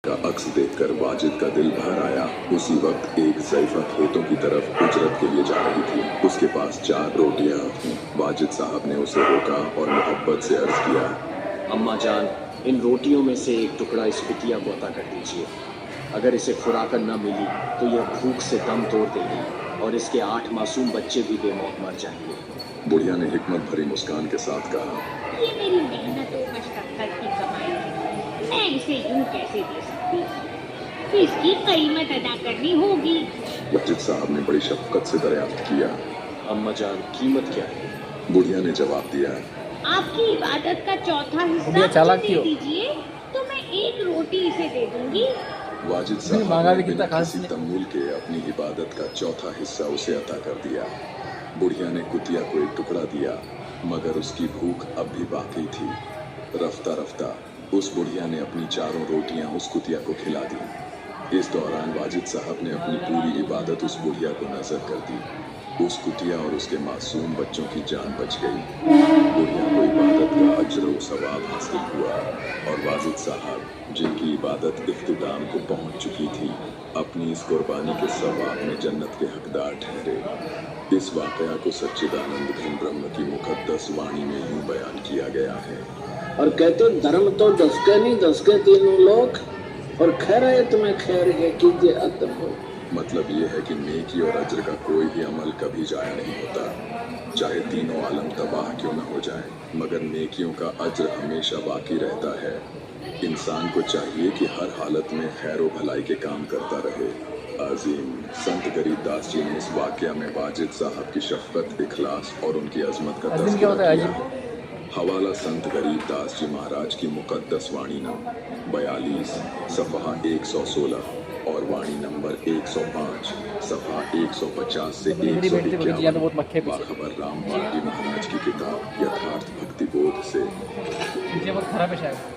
का अक्स देखकर वाजिद का दिल भर आया। उसी वक्त एक ज़ैफ़ा खेतों की तरफ उजरत के लिए जा रही थी। उसके पास 4 रोटियां थीं। वाजिद साहब ने उसे रोका और मोहब्बत से अर्ज किया, अम्मा जान, इन रोटियों में से एक टुकड़ा इस कुतिया को अता कर दीजिए। अगर इसे खुराकन न मिली तो यह भूख से दम तोड़ देगी और इसके 8 मासूम बच्चे भी बेमौत मर जाएंगे। बुढ़िया ने हिकमत भरी मुस्कान के साथ कहा, ये मेरी मेहनत और मशक्कत की कमाई है, मैं इसे यूं कैसे दे सकती हूँ? इसकी कीमत अदा करनी होगी। वाजिद साहब ने बड़ी शफकत से दरियाफ्त किया। अम्मा जान, कीमत क्या है? बुढ़िया ने जवाब दिया, आपकी इबादत का चौथा बुढ़िया हिस्सा चालाक मुझे क्यों? दे दीजिए तो मैं एक रोटी इसे दे दूंगी। वाजिद मांगा साहब भी ने बिना कितना खास किसी नहीं। तम्मुल के अपनी इबादत का चौथा हिस्सा उसे अता कर दिया। बुढ़िया ने कुतिया को एक टुकड़ा दिया, मगर उसकी भूख अब भी बाकी थी। रफ्ता रफ्ता उस बुढ़िया ने अपनी 4 रोटियां उस कुतिया को खिला दी। इस दौरान वाजिद साहब ने अपनी पूरी इबादत उस बुढ़िया को नजर कर दी। उस कुतिया और उसके मासूम बच्चों की जान बच गई। बुढ़िया को इबादत का अज्र व सवाब हासिल हुआ और वाजिद साहब, जिनकी इबादत इख्तिताम को पहुंच चुकी थी, अपनी इस कुर्बानी के सवाब में जन्नत के हकदार ठहरे। इस वाकया को सच्चिदानंद घन ब्रह्म की मुकद्दस वाणी में यूं बयान किया गया है, और कहते धर्म तो दसके नहीं दसके तीनों लोग, और खैर है तुम्हें खैर है कीजिए अदब हो। मतलब ये है कि नेकी और अज्र का कोई भी अमल कभी जाया नहीं होता, चाहे तीनों आलम तबाह क्यों न हो जाए, मगर नेकियों का अज्र हमेशा बाकी रहता है। इंसान को चाहिए कि हर हालत में खैर व भलाई के काम करता रहे। अजीम संत गरीबदास जी ने इस वाकया में वाजिद साहब की शफकत, इखलास और उनकी अजमत का अजीम क्या होता तज़किरा है? किया अजीम है। हवाला संत गरीबदास जी महाराज की मुकद्दस वाणी नंबर 42 सफ़हा 116 और वाणी नंबर 105 सफ़हा 150 से मेरी बेटी तो बोली, यहाँ तो बहुत 151। मक्खे पीछे। बाखबर राम पाल जी महाराज की किताब यथार्थ भक्ति बोध से। बहुत खराब है शायद।